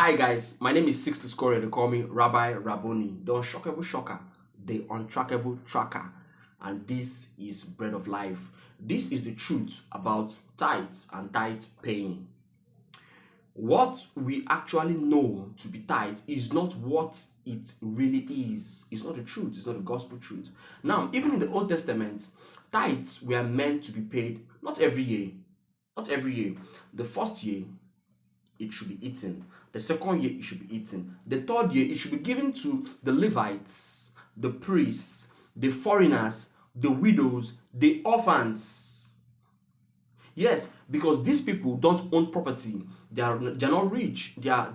Hi guys, my name is Sixtus. They call me Rabbi Rabboni, the unshockable shocker, the untrackable tracker, and this is bread of life. This is the truth about tithes and tithe paying. What we actually know to be tithe is not what it really is. It's not the truth, it's not the gospel truth. Now, even in the Old Testament, tithes were meant to be paid not every year. Not every year. The first year, it should be eaten. The second year, it should be eaten. The third year, it should be given to the Levites, the priests, the foreigners, the widows, the orphans. Yes, because these people don't own property. They're not rich. They are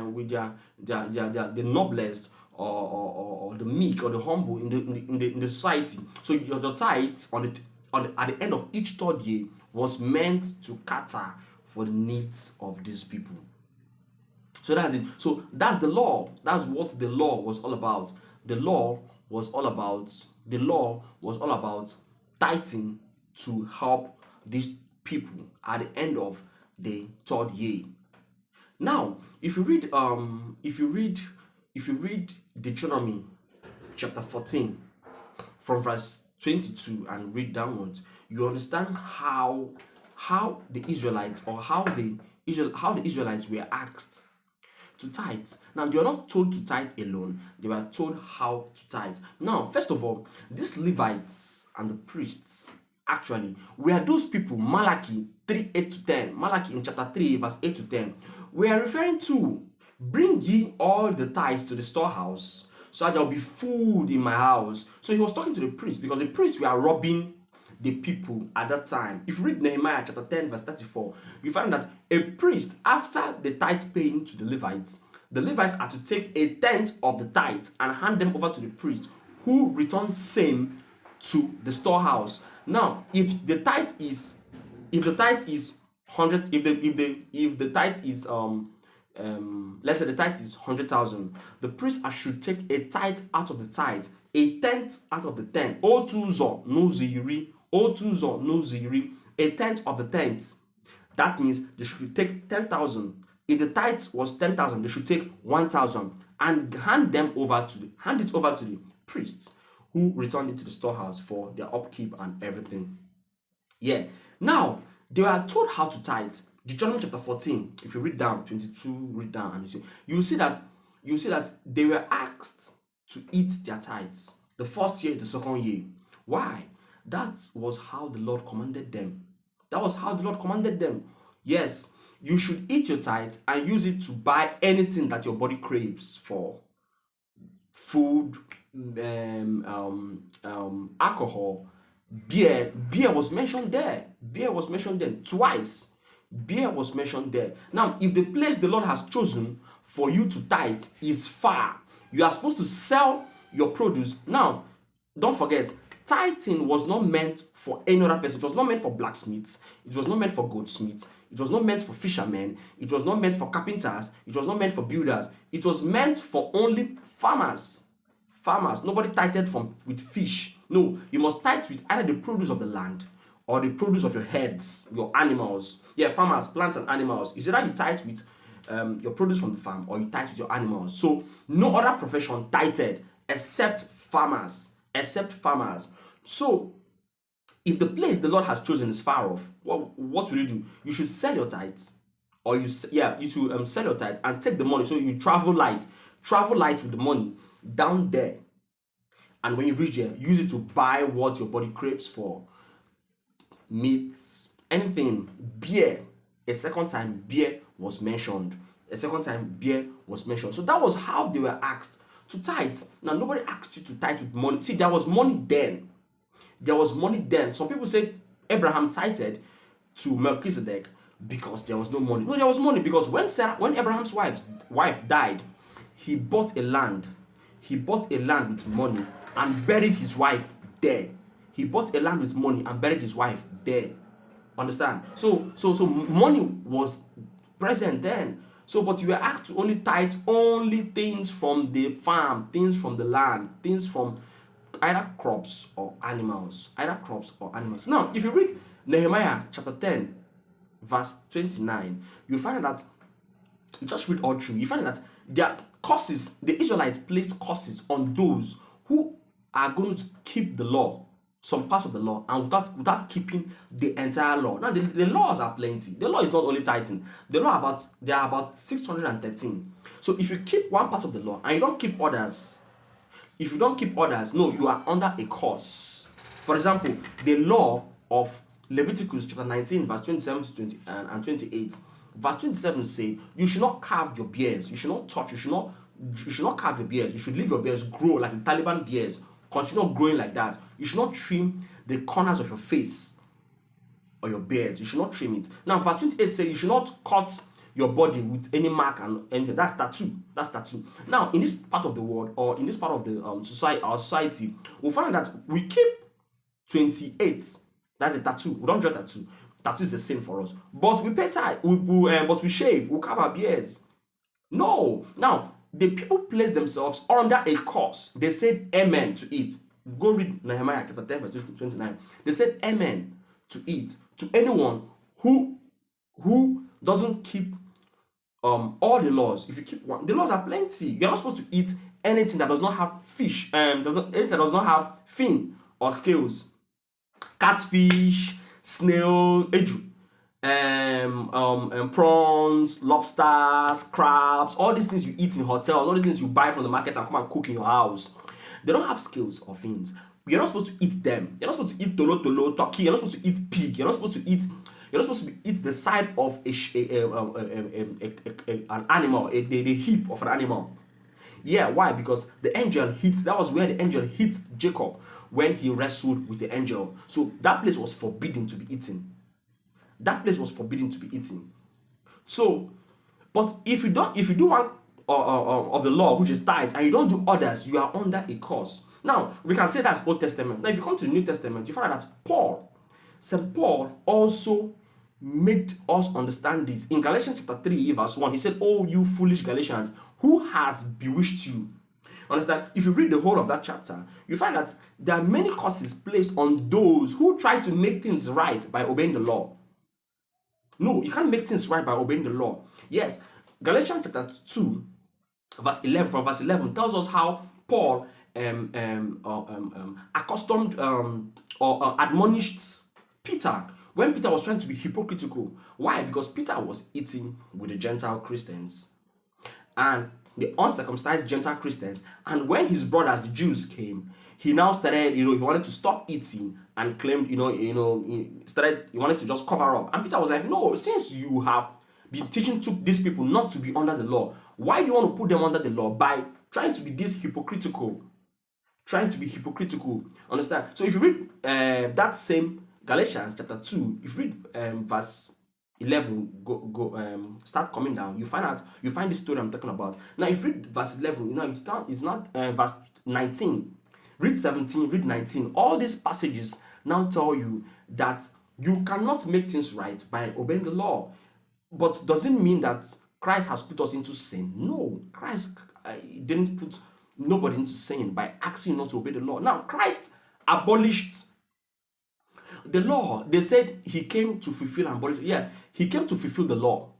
with the noblest or the meek or the humble in the society. So your tithes at the end of each third year was meant to cater for the needs of these people. So that's it. So that's the law. That's what the law was all about. The law was all about the law was all about tithing to help these people at the end of the third year. Now, if you read Deuteronomy chapter 14 from verse 22 and read downwards, you understand how the Israelites or how the Israelites were asked to tithe. Now, they were not told to tithe alone, they were told how to tithe. Now, first of all, these Levites and the priests actually were those people Malachi 3 8 to 10. Malachi in chapter 3, verse 8 to 10. We are referring to bring ye all the tithes to the storehouse, so that there will be food in my house. So he was talking to the priests because the priests were robbing the people at that time. If you read Nehemiah chapter 10, verse 34, you find that a priest, after the tithe paying to the Levites had to take a tenth of the tithe and hand them over to the priest, who returned same to the storehouse. Now, if the tithe is 100, if the tithe is let's say the tithe is 100,000, the priest should take a tithe out of the tithe, a tenth out of the tenth. O2 no ziri, O2 no ziri, a tenth of the tenth. That means they should take 10,000. If the tithe was 10,000, they should take 1,000 and hand it over to the priests, who return it to the storehouse for their upkeep and everything. Yeah. Now, they were told how to tithe. Deuteronomy chapter 14, if you read down 22, read down and you see that they were asked to eat their tithes the first year, the second year. Why? That was how the Lord commanded them. That was how the Lord commanded them. Yes, you should eat your tithe and use it to buy anything that your body craves for. Food, alcohol, beer. Beer was mentioned there. Beer was mentioned there twice. Beer was mentioned there. Now, if the place the Lord has chosen for you to tithe is far, you are supposed to sell your produce. Now, don't forget, tithing was not meant for any other person. It was not meant for blacksmiths. It was not meant for goldsmiths. It was not meant for fishermen. It was not meant for carpenters. It was not meant for builders. It was meant for only farmers. Farmers. Nobody tithed with fish. No, you must tithe with either the produce of the land or the produce of your heads, your animals. Yeah, farmers, plants and animals. Is either you tithe with your produce from the farm or you tithe with your animals. So no other profession tithed except farmers. Except farmers. So if the place the Lord has chosen is far off, what will you do? You should sell your tithes, or you should sell your tithes and take the money. So you travel light with the money down there, and when you reach there, use it to buy what your body craves for. Meat, anything, beer. A second time, beer was mentioned. So that was how they were asked to tithe. Now, nobody asked you to tithe with money. See, there was money then. Some people say Abraham tithed to Melchizedek because there was no money. No, there was money because when Abraham's wife died, he bought a land. He bought a land with money and buried his wife there. Understand? So money was present then. So, but you were asked to only tithe only things from the farm, things from the land, things from either crops or animals. Now, if you read Nehemiah chapter 10, verse 29, you find that Just read all through. You find that there are curses, the Israelites placed curses on those who are going to keep the law, some parts of the law, and without keeping the entire law. Now the laws are plenty. The law is not only tithing. The law there are about 613. So if you keep one part of the law and you don't keep others, no, you are under a curse. For example, the law of Leviticus chapter 19, verse 27 to 20 and 28. Verse 27 say, you should not carve your beards. You should not touch. You should not carve your beards. You should leave your beards grow like the Taliban beards. Continue growing like that. You should not trim the corners of your face or your beard. You should not trim it. Now, verse 28 says you should not cut your body with any mark and anything. That's tattoo. Now, in this part of the world, or in this part of the society, we'll find that we keep 28. That's a tattoo. We don't draw tattoo. Tattoo is a sin for us. But we pay tithe. But we shave. We carve our beards. No. Now, the people place themselves under a curse. They said amen to it. Go read Nehemiah chapter 10, verse 29. They said amen to it. To anyone who doesn't keep all the laws. If you keep one, the laws are plenty. You're not supposed to eat anything that does not have fish, anything that does not have fin or scales. Catfish, snail, eju, prawns, lobsters, crabs, all these things you eat in hotels, all these things you buy from the market and come and cook in your house. They don't have scales or fins. You're not supposed to eat them. You're not supposed to eat tolo, turkey. You're not supposed to eat pig. You're not supposed to eat the side of an animal, the hip of an animal. Yeah, why? Because that was where the angel hit Jacob when he wrestled with the angel. So that place was forbidden to be eaten. So, but if you do one of the law, which is tithe, and you don't do others, you are under a curse. Now, we can say that's Old Testament. Now, if you come to the New Testament, you find that St. Paul also made us understand this. In Galatians chapter 3, verse 1, he said, "Oh, you foolish Galatians, who has bewitched you?" Understand? If you read the whole of that chapter, you find that there are many curses placed on those who try to make things right by obeying the law. No, you can't make things right by obeying the law. Yes, Galatians chapter 2, verse 11, from verse 11, tells us how Paul accustomed or admonished Peter when Peter was trying to be hypocritical. Why? Because Peter was eating with the Gentile Christians and the uncircumcised Gentile Christians, and when his brothers, the Jews, came, he now started, he wanted to stop eating and claimed, he wanted to just cover up. And Peter was like, no, since you have been teaching these people not to be under the law, why do you want to put them under the law by trying to be this hypocritical? Understand? So if you read that same Galatians chapter 2, if you read verse 11, start coming down, you find the story I'm talking about. Now, if you read verse 11, it's not verse 19. Read 17, read 19. All these passages now tell you that you cannot make things right by obeying the law. But does it mean that Christ has put us into sin? No, Christ didn't put nobody into sin by asking you not to obey the law. Now, Christ abolished the law. They said he came to fulfill and abolish. Yeah, he came to fulfill the law,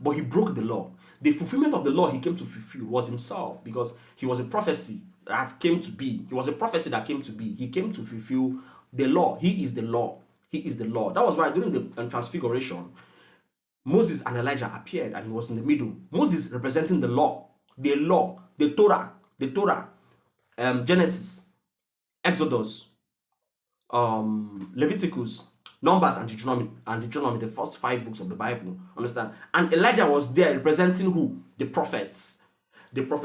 but he broke the law. The fulfillment of the law he came to fulfill was himself, because he was a prophecy that came to be. He was a prophecy that came to be. He came to fulfill the law. He is the law. That was why during the transfiguration, Moses and Elijah appeared and he was in the middle. Moses representing the law, the Torah, Genesis, Exodus, Leviticus, Numbers, and Deuteronomy, the first 5 books of the Bible. Understand? And Elijah was there representing who? The prophets.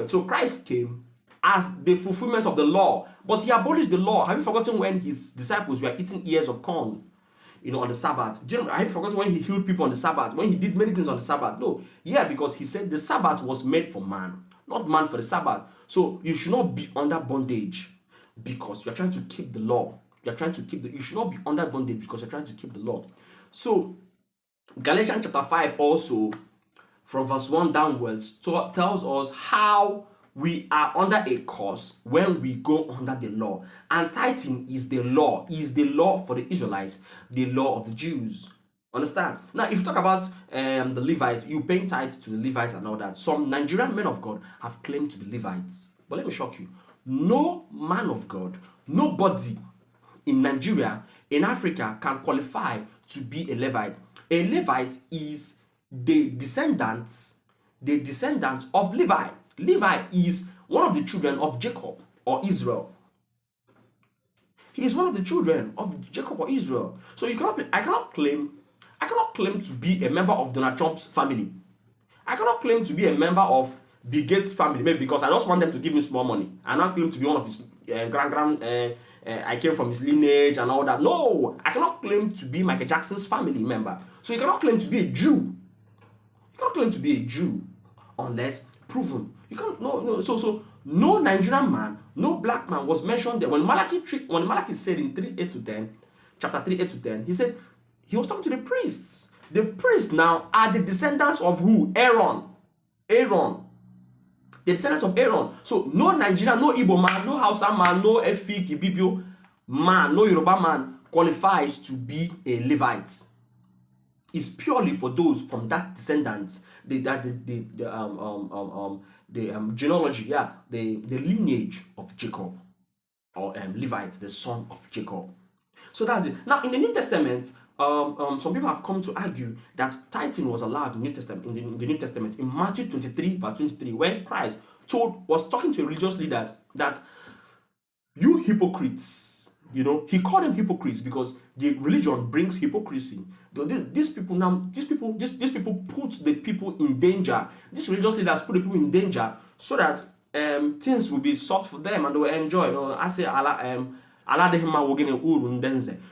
So Christ came as the fulfillment of the law, but he abolished the law. Have you forgotten when his disciples were eating ears of corn, on the Sabbath? Have you forgotten when he healed people on the Sabbath? When he did many things on the Sabbath? No. Yeah, because he said the Sabbath was made for man, not man for the Sabbath. So you should not be under bondage because you are trying to keep the law. You should not be under bondage because you're trying to keep the law. So Galatians chapter 5 also, from verse 1 downwards, tells us how we are under a curse when we go under the law. And tithing is the law. For the Israelites, the law of the Jews. Understand? Now, if you talk about the Levites, you pay tithe to the Levites and all that. Some Nigerian men of God have claimed to be Levites. But let me shock you. No man of God, nobody in Nigeria, in Africa, can qualify to be a Levite. A Levite is the descendants of Levi. Levi is one of the children of Jacob or Israel. He is one of the children of Jacob or Israel. So I cannot claim to be a member of Donald Trump's family. I cannot claim to be a member of Bill Gates' family, maybe because I just want them to give me small money. I not claim to be one of his I came from his lineage and all that. No, I cannot claim to be Michael Jackson's family member. So you cannot claim to be a Jew. You cannot claim to be a Jew unless proven. You can't. No. So no Nigerian man, no black man was mentioned there. When Malachi said in 3:8 to 10, chapter 3:8 to 10, he said he was talking to the priests. The priests now are the descendants of who? Aaron. The descendants of Aaron. So no Nigerian, no Igbo man, no Hausa man, no Efik, Ibibio man, no Yoruba man qualifies to be a Levite. It's purely for those from that descendants, the genealogy, the lineage of Jacob, or Levite, the son of Jacob. So that's it. Now in the New Testament, some people have come to argue that tithing was allowed in the New Testament in Matthew 23 verse 23, when Christ was talking to religious leaders that you hypocrites, he called them hypocrites because the religion brings hypocrisy. These people put the people in danger. These religious leaders put the people in danger so that things will be soft for them and they will enjoy. I say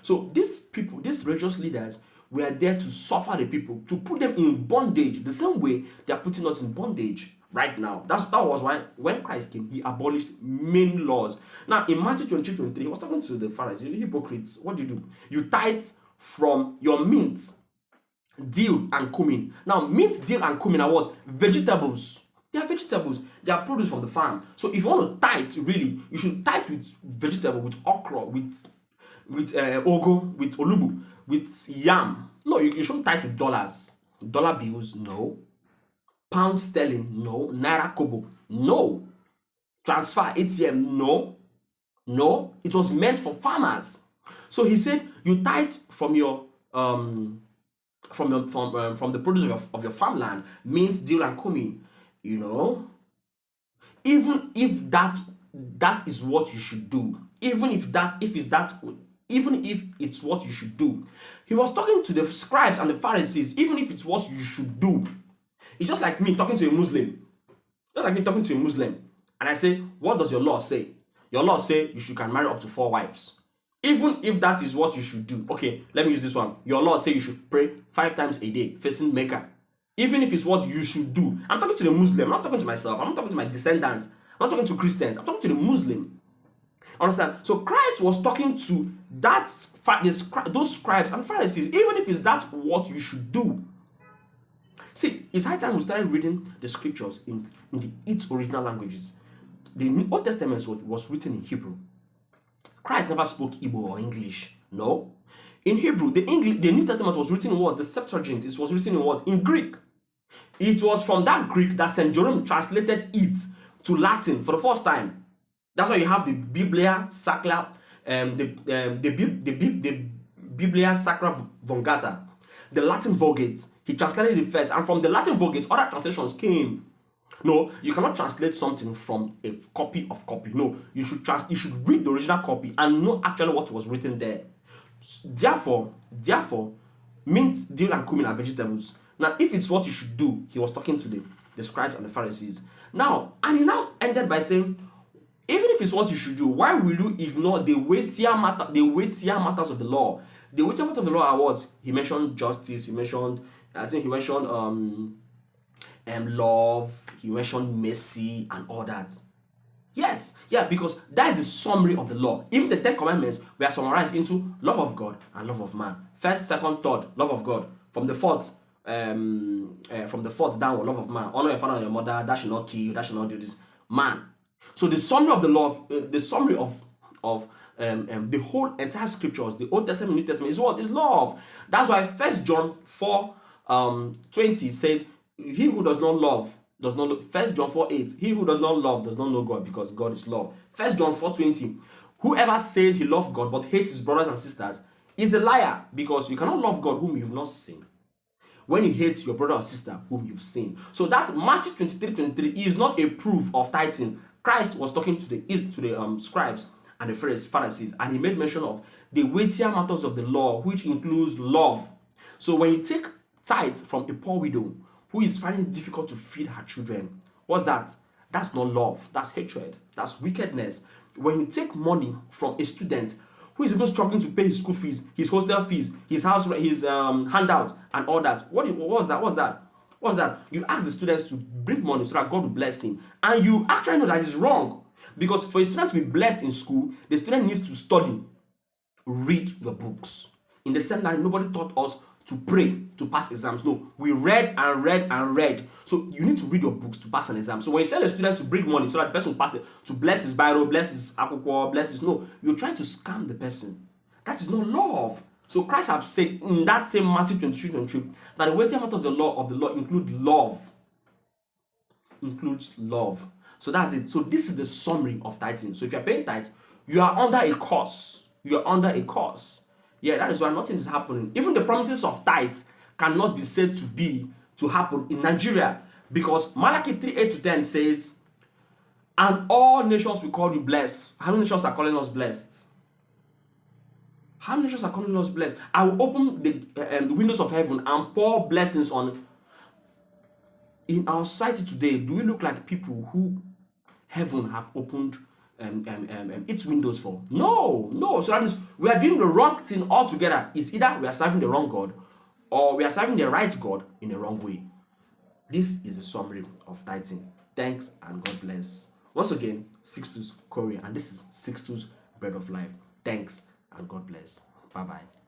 so these religious leaders were there to suffer the people, to put them in bondage, the same way they are putting us in bondage right now. That was why when Christ came, he abolished many laws. Now in Matthew 23:23, he was talking to the Pharisees, hypocrites, what do? You tithe from your mint, dill, and cumin. Now mint, dill, and cumin are what? Vegetables. They are vegetables. They are produce from the farm. So if you want to tithe, really, you should tithe with vegetable, with okra, with ogo, with olubu, with yam. No, you shouldn't tithe with dollars. Dollar bills, no. Pound sterling, no. Naira kobo, no. Transfer, ATM, no. No. It was meant for farmers. So he said, you tithe from your from the produce of your farmland, mint, dill, and cumin. Even if that is what you should do, even if it's what you should do. He was talking to the scribes and the Pharisees, even if it's what you should do. It's just like me talking to a Muslim. And I say, what does your law say? Your law say you can marry up to 4 wives. Even if that is what you should do. Okay, let me use this one. Your law say you should pray 5 times a day, facing Mecca. Even if it's what you should do. I'm talking to the Muslim. I'm not talking to myself. I'm not talking to my descendants. I'm not talking to Christians. I'm talking to the Muslim. Understand? So Christ was talking to those scribes and Pharisees. Even if it's that what you should do. See, it's high time we started reading the scriptures in its original languages. The Old Testament was written in Hebrew. Christ never spoke Igbo or English. No. In Hebrew, the New Testament was written in what? The Septuagint. It was written in what? In Greek. It was from that Greek that St. Jerome translated it to Latin for the first time. That's why you have the Biblia Sacra, the Biblia Sacra Vulgata, the Latin Vulgate. He translated it first, and from the Latin Vulgate, other translations came. No, you cannot translate something from a copy of copy. No, you should read the original copy and know actually what was written there. Therefore, mint, dill, and cumin are vegetables. Now, if it's what you should do, he was talking to the scribes and the Pharisees. Now, and he now ended by saying, even if it's what you should do, why will you ignore the weightier matters of the law? The weightier matters of the law are what? He mentioned justice, he mentioned love, he mentioned mercy and all that. Yes, because that is the summary of the law. Even the 10 commandments were summarized into love of God and love of man. First, second, third, love of God. From the fourth down, love of man. Honor your father and your mother. That should not kill. That should not do this. Man. So the summary of the law, the summary of of the whole entire scriptures, the Old Testament, New Testament, is what? Is love. That's why 1 John 4 20 says, he who does not love does not look. 1 John 4:8, he who does not love does not know God, because God is love. 1 John 4:20, whoever says he loves God but hates his brothers and sisters is a liar, because you cannot love God whom you've not seen when you hate your brother or sister whom you've seen. So that Matthew 23:23 is not a proof of tithing. Christ was talking to the scribes and the Pharisees, and he made mention of the weightier matters of the law, which includes love. So when you take tithe from a poor widow who is finding it difficult to feed her children, what's that? That's not love. That's hatred. That's wickedness. When you take money from a student who is even struggling to pay his school fees, his hostel fees, his house, his handout, and all that, what was that? What's that? You ask the students to bring money so that God will bless him, and you actually know that is wrong, because for a student to be blessed in school, the student needs to study, read your books. In the seminary, nobody taught us to pray to pass exams. No, we read and read and read. So you need to read your books to pass an exam. So when you tell a student to bring money so that the person will pass it, to bless his Bible, bless his akwụkwọ, bless his, no, you're trying to scam the person. That is not love. So Christ have said in that same Matthew 23:23 that the weightier matters of the law include love. Includes love. So that's it. So this is the summary of tithing. So if you're paying tithe, you are under a curse. You are under a curse. Yeah, that is why nothing is happening. Even the promises of tithes cannot be said to happen in Nigeria, because Malachi 3:8-10 says, and all nations will call you blessed. How many nations are calling us blessed? How many nations are calling us blessed? I will open the windows of heaven and pour blessings on. In our society today, do we look like people who heaven have opened its windows for? No. So that is, we are doing the wrong thing altogether. It's either we are serving the wrong God, or we are serving the right God in the wrong way. This is the summary of tithing. Thanks and God bless. Once again, Sixtus Korea, and this is Sixtus Bread of Life. Thanks and God bless. Bye-bye.